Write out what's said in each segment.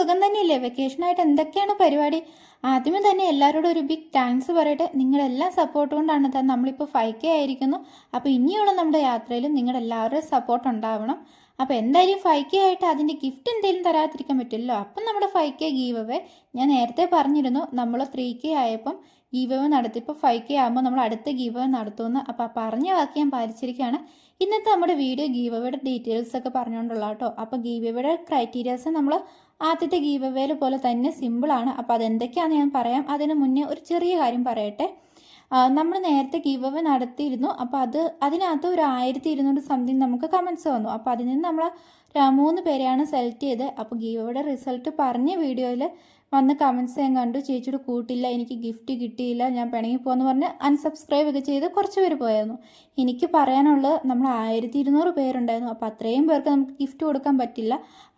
സുഖം തന്നെയല്ലേ? വെക്കേഷനായിട്ട് എന്തൊക്കെയാണ് പരിപാടി? ആദ്യമേ തന്നെ എല്ലാവരോടും ഒരു ബിഗ് താങ്ക്സ് പറയട്ടെ. നിങ്ങളെല്ലാം സപ്പോർട്ട് കൊണ്ടാണ് നമ്മളിപ്പോൾ 5K ആയിരിക്കുന്നു. അപ്പോൾ ഇനിയുള്ള നമ്മുടെ യാത്രയിൽ നിങ്ങളുടെ എല്ലാവരുടെയും സപ്പോർട്ട് ഉണ്ടാവണം. അപ്പോൾ എന്തായാലും 5K ആയിട്ട് അതിൻ്റെ ഗിഫ്റ്റ് എന്തെങ്കിലും തരാതിരിക്കാൻ പറ്റില്ലല്ലോ. അപ്പം നമ്മുടെ 5K ഗീവ് അവേ ഞാൻ നേരത്തെ പറഞ്ഞിരുന്നു. നമ്മൾ 3K ആയപ്പം ഗീവ് അവേ നടത്തി. ഇപ്പോൾ 5K ആകുമ്പോൾ നമ്മൾ അടുത്ത ഗീവ് അവേ നടത്തുമെന്ന്. അപ്പോൾ പറഞ്ഞ വാക്ക് ഞാൻ പാലിച്ചിരിക്കുകയാണ്. ഇന്നത്തെ നമ്മുടെ വീഡിയോ ഗീവ് അവേയുടെ ഡീറ്റെയിൽസ് ഒക്കെ പറഞ്ഞുകൊണ്ടുള്ള കേട്ടോ. അപ്പോൾ ഗീവ് അവേയുടെ ക്രൈറ്റീരിയാസ് നമ്മൾ ആദ്യത്തെ ഗീവ് അവേയിൽ പോലെ തന്നെ സിമ്പിളാണ്. അപ്പോൾ അതെന്തൊക്കെയാണെന്ന് ഞാൻ പറയാം. അതിന് മുന്നേ ഒരു ചെറിയ കാര്യം പറയട്ടെ. നമ്മൾ നേരത്തെ ഗീവ് അവേ നടത്തിയിരുന്നു. അപ്പോൾ അതിനകത്ത് ഒരു 1200 സംതിങ് നമുക്ക് കമൻസ് വന്നു. അപ്പോൾ അതിൽ നിന്ന് നമ്മൾ 3 പേരെയാണ് സെലക്ട് ചെയ്തത്. അപ്പോൾ ഗീവ് അവേയുടെ റിസൾട്ട് പറഞ്ഞ വീഡിയോയിൽ വന്ന് കമൻസ് ഞാൻ കണ്ടു. ചേച്ചിയുടെ കൂട്ടില്ല, എനിക്ക് ഗിഫ്റ്റ് കിട്ടിയില്ല, ഞാൻ പിണങ്ങി പോകുമെന്ന് പറഞ്ഞ് അൺസബ്സ്ക്രൈബ് ഒക്കെ ചെയ്ത് കുറച്ച് പേര് പോയായിരുന്നു. എനിക്ക് പറയാനുള്ളത് നമ്മൾ 1200 പേരുണ്ടായിരുന്നു. അപ്പോൾ അത്രയും പേർക്ക് നമുക്ക് ഗിഫ്റ്റ് കൊടുക്കാൻ പറ്റില്ല.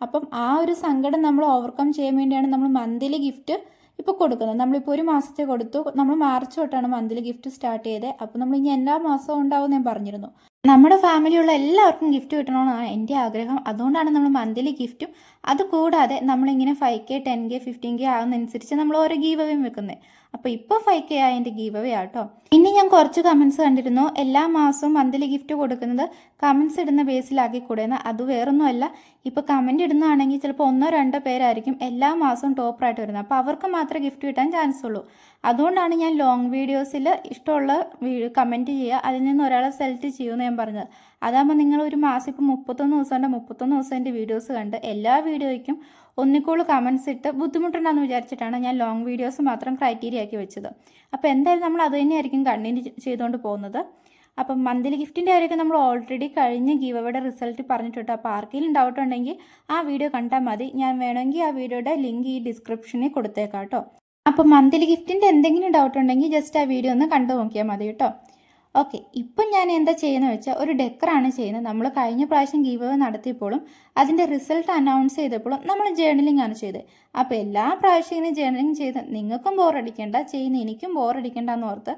അപ്പം ആ ഒരു സങ്കടം നമ്മൾ ഓവർകം ചെയ്യാൻ വേണ്ടിയാണ് നമ്മൾ മന്ത്ലി ഗിഫ്റ്റ് ഇപ്പോൾ കൊടുക്കുന്നത്. നമ്മളിപ്പോൾ ഒരു മാസത്തെ കൊടുത്തു. നമ്മൾ മാർച്ച് തൊട്ടാണ് മന്ത്ലി ഗിഫ്റ്റ് സ്റ്റാർട്ട് ചെയ്തത്. അപ്പോൾ നമ്മൾ ഇനി എല്ലാ മാസവും ഉണ്ടാവും ഞാൻ പറഞ്ഞിരുന്നു. നമ്മുടെ ഫാമിലിയുള്ള എല്ലാവർക്കും ഗിഫ്റ്റ് കിട്ടണമെന്നാണ് എൻ്റെ ആഗ്രഹം. അതുകൊണ്ടാണ് നമ്മൾ മന്ത്ലി ഗിഫ്റ്റും അതുകൂടാതെ നമ്മളിങ്ങനെ 5K 10K 15K ആകുന്നതനുസരിച്ച് നമ്മൾ ഓരോ ഗീവ് അവേയും വെക്കുന്നത്. അപ്പോൾ ഇപ്പോൾ 5K ആയതിൻ്റെ ഗീവ് അവേ ആട്ടോ. ഇനി ഞാൻ കുറച്ച് കമൻസ് കണ്ടിരുന്നു. എല്ലാ മാസവും മന്ത്ലി ഗിഫ്റ്റ് കൊടുക്കുന്നത് കമൻസ് ഇടുന്ന ബേസിലാക്കി കൂടെയെന്ന്. അത് വേറൊന്നുമല്ല. ഇപ്പോൾ കമൻറ്റ് ഇടുന്നതാണെങ്കിൽ ചിലപ്പോൾ 1-2 പേരായിരിക്കും എല്ലാ മാസവും ടോപ്പറായിട്ട് വരുന്നത്. അപ്പോൾ അവർക്ക് മാത്രമേ ഗിഫ്റ്റ് കിട്ടാൻ ചാൻസ് ഉള്ളൂ. അതുകൊണ്ടാണ് ഞാൻ ലോങ് വീഡിയോസിൽ ഇഷ്ടമുള്ള കമൻറ്റ് ചെയ്യുക, അതിൽ നിന്ന് ഒരാളെ സെലക്ട് ചെയ്യുമെന്ന് ഞാൻ പറഞ്ഞത്. അതാകുമ്പോൾ നിങ്ങൾ ഒരു മാസം ഇപ്പോൾ 31 ദിവസം എൻ്റെ വീഡിയോസ് കണ്ട് എല്ലാ വീഡിയോയ്ക്കും ഒന്നിക്കോള് കമൻസ് ഇട്ട് ബുദ്ധിമുട്ടുണ്ടെന്ന് വിചാരിച്ചിട്ടാണ് ഞാൻ ലോങ് വീഡിയോസ് മാത്രം ക്രൈറ്റീരിയ ആക്കി വെച്ചത്. അപ്പോൾ എന്തായാലും നമ്മൾ അത് തന്നെയായിരിക്കും കണ്ടിന്യൂ ചെയ്തുകൊണ്ട് പോകുന്നത്. അപ്പം മന്ത്ലി ഗിഫ്റ്റിൻ്റെ കാര്യമൊക്കെ നമ്മൾ ഓൾറെഡി കഴിഞ്ഞ ഗീവ് അവേയുടെ റിസൾട്ട് പറഞ്ഞിട്ടുണ്ട്. അപ്പോൾ ആർക്കെങ്കിലും ഡൗട്ട് ഉണ്ടെങ്കിൽ ആ വീഡിയോ കണ്ടാൽ മതി. ഞാൻ വേണമെങ്കിൽ ആ വീഡിയോയുടെ ലിങ്ക് ഈ ഡിസ്ക്രിപ്ഷനിൽ കൊടുത്തേക്കാം കേട്ടോ. അപ്പോൾ മന്ത്ലി ഗിഫ്റ്റിൻ്റെ എന്തെങ്കിലും ഡൗട്ട് ഉണ്ടെങ്കിൽ ജസ്റ്റ് ആ വീഡിയോ ഒന്ന് കണ്ടു നോക്കിയാൽ മതി കേട്ടോ. ഓക്കെ, ഇപ്പം ഞാൻ എന്താ ചെയ്യുന്നത് വെച്ചാൽ ഒരു ഡെക്കറാണ് ചെയ്യുന്നത്. നമ്മൾ കഴിഞ്ഞ പ്രാവശ്യം ഗീവ് അവേ നടത്തിയപ്പോഴും അതിൻ്റെ റിസൾട്ട് അനൗൺസ് ചെയ്തപ്പോഴും നമ്മൾ ജേർണലിംഗ് ആണ് ചെയ്തത്. അപ്പോൾ എല്ലാ പ്രാവശ്യം ഇങ്ങനെ ജേർണലിംഗ് ചെയ്ത് നിങ്ങൾക്കും ബോറടിക്കേണ്ട, ചെയ്യുന്ന എനിക്കും ബോറടിക്കേണ്ട എന്ന് ഓർത്ത്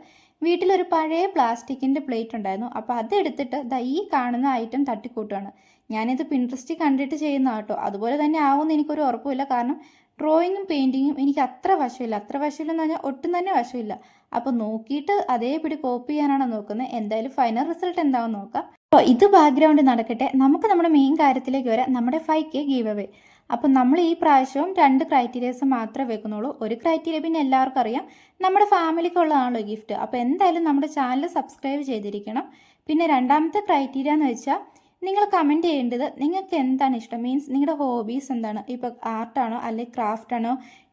വീട്ടിലൊരു പഴയ പ്ലാസ്റ്റിക്കിൻ്റെ പ്ലേറ്റ് ഉണ്ടായിരുന്നു. അപ്പോൾ അതെടുത്തിട്ട് ഈ കാണുന്ന ഐറ്റം തട്ടിക്കൂട്ടുകയാണ്. ഞാനിത് പിൻട്രസ്റ്റിൽ കണ്ടിട്ട് ചെയ്യുന്ന കേട്ടോ. അതുപോലെ തന്നെ ആവുമെന്ന് എനിക്കൊരു ഉറപ്പുമില്ല. കാരണം ഡ്രോയിങ്ങും പെയിൻറ്റിങ്ങും എനിക്ക് അത്ര വശമില്ലെന്ന് പറഞ്ഞാൽ ഒട്ടും തന്നെ വശമില്ല. അപ്പോൾ നോക്കിയിട്ട് അതേപടി കോപ്പി ചെയ്യാനാണ് നോക്കുന്നത്. എന്തായാലും ഫൈനൽ റിസൾട്ട് എന്താണെന്ന് നോക്കാം. അപ്പോൾ ഇത് ബാക്ക്ഗ്രൗണ്ട് നടക്കട്ടെ. നമുക്ക് നമ്മുടെ മെയിൻ കാര്യത്തിലേക്ക് വരാം. നമ്മുടെ 5K ഗീവ് അവേ. അപ്പം നമ്മൾ ഈ പ്രാവശ്യവും 2 ക്രൈറ്റീരിയസ് മാത്രമേ വെക്കുന്നുള്ളൂ. ഒരു ക്രൈറ്റീരിയ പിന്നെ എല്ലാവർക്കും അറിയാം, നമ്മുടെ ഫാമിലിക്കുള്ളതാണല്ലോ ഗിഫ്റ്റ്. അപ്പോൾ എന്തായാലും നമ്മുടെ ചാനൽ സബ്സ്ക്രൈബ് ചെയ്തിരിക്കണം. പിന്നെ രണ്ടാമത്തെ ക്രൈറ്റീരിയ എന്ന് വെച്ചാൽ നിങ്ങൾ കമൻറ്റ് ചെയ്യേണ്ടത് നിങ്ങൾക്ക് എന്താണ് ഇഷ്ടം, മീൻസ് നിങ്ങളുടെ ഹോബീസ് എന്താണ്. ഇപ്പോൾ ആർട്ടാണോ അല്ലെങ്കിൽ ക്രാഫ്റ്റ് ആണോ,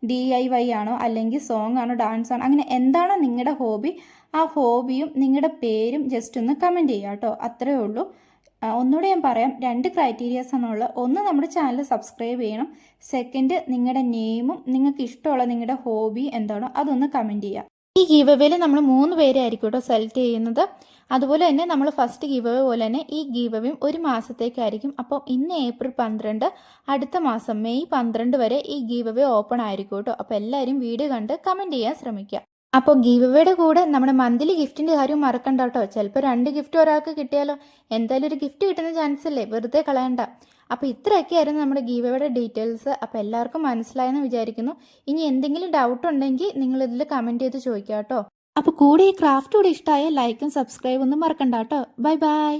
DIY ആണോ അല്ലെങ്കിൽ സോങ് ആണോ ഡാൻസ് ആണോ, അങ്ങനെ എന്താണോ നിങ്ങളുടെ ഹോബി, ആ ഹോബിയും നിങ്ങളുടെ പേരും ജസ്റ്റ് ഒന്ന് കമൻറ്റ് ചെയ്യുക കേട്ടോ. അത്രയേ ഉള്ളൂ. ഒന്നുകൂടെ ഞാൻ പറയാം, 2 ക്രൈറ്റീരിയാസ് ആണുള്ളത്. ഒന്ന് നമ്മുടെ ചാനൽ സബ്സ്ക്രൈബ് ചെയ്യണം. സെക്കൻഡ് നിങ്ങളുടെ നെയിമും നിങ്ങൾക്ക് ഇഷ്ടമുള്ള നിങ്ങളുടെ ഹോബി എന്താണോ അതൊന്ന് കമൻറ്റ് ചെയ്യുക. ഈ ഗീവ് അവേയിൽ നമ്മൾ 3 പേരെ ആയിരിക്കും കേട്ടോ സെലക്ട് ചെയ്യുന്നത്. അതുപോലെ തന്നെ നമ്മൾ ഫസ്റ്റ് ഗീവ് അവേ പോലെ തന്നെ ഈ ഗീവ് അവേയും ഒരു മാസത്തേക്കായിരിക്കും. അപ്പോൾ ഇന്ന് ഏപ്രിൽ 12, അടുത്ത മാസം മെയ് 12 വരെ ഈ ഗീവ് അവേ ഓപ്പൺ ആയിരിക്കും കേട്ടോ. അപ്പോൾ എല്ലാവരും വീഡിയോ കണ്ട് കമൻറ്റ് ചെയ്യാൻ ശ്രമിക്കുക. അപ്പോൾ ഗീവ് അവേയുടെ കൂടെ നമ്മുടെ മന്ത്ലി ഗിഫ്റ്റിൻ്റെ കാര്യം മറക്കണ്ട കേട്ടോ. ചിലപ്പോൾ 2 ഗിഫ്റ്റ് ഒരാൾക്ക് കിട്ടിയാലോ. എന്തായാലും ഒരു ഗിഫ്റ്റ് കിട്ടുന്ന ചാൻസ് അല്ലേ, വെറുതെ കളയണ്ട. അപ്പോൾ ഇത്രയൊക്കെയായിരുന്നു നമ്മുടെ ഗീവ് അവേയുടെ ഡീറ്റെയിൽസ്. അപ്പോൾ എല്ലാവർക്കും മനസ്സിലായെന്ന് വിചാരിക്കുന്നു. ഇനി എന്തെങ്കിലും ഡൗട്ട് ഉണ്ടെങ്കിൽ നിങ്ങളിതിൽ കമൻറ്റ് ചെയ്ത് ചോദിക്കാം കേട്ടോ. അപ്പോൾ കൂടെ ഈ ക്രാഫ്റ്റ് കൂടെ ഇഷ്ടമായ ലൈക്കും സബ്സ്ക്രൈബ് ഒന്നും മറക്കണ്ട കേട്ടോ. Bye bye.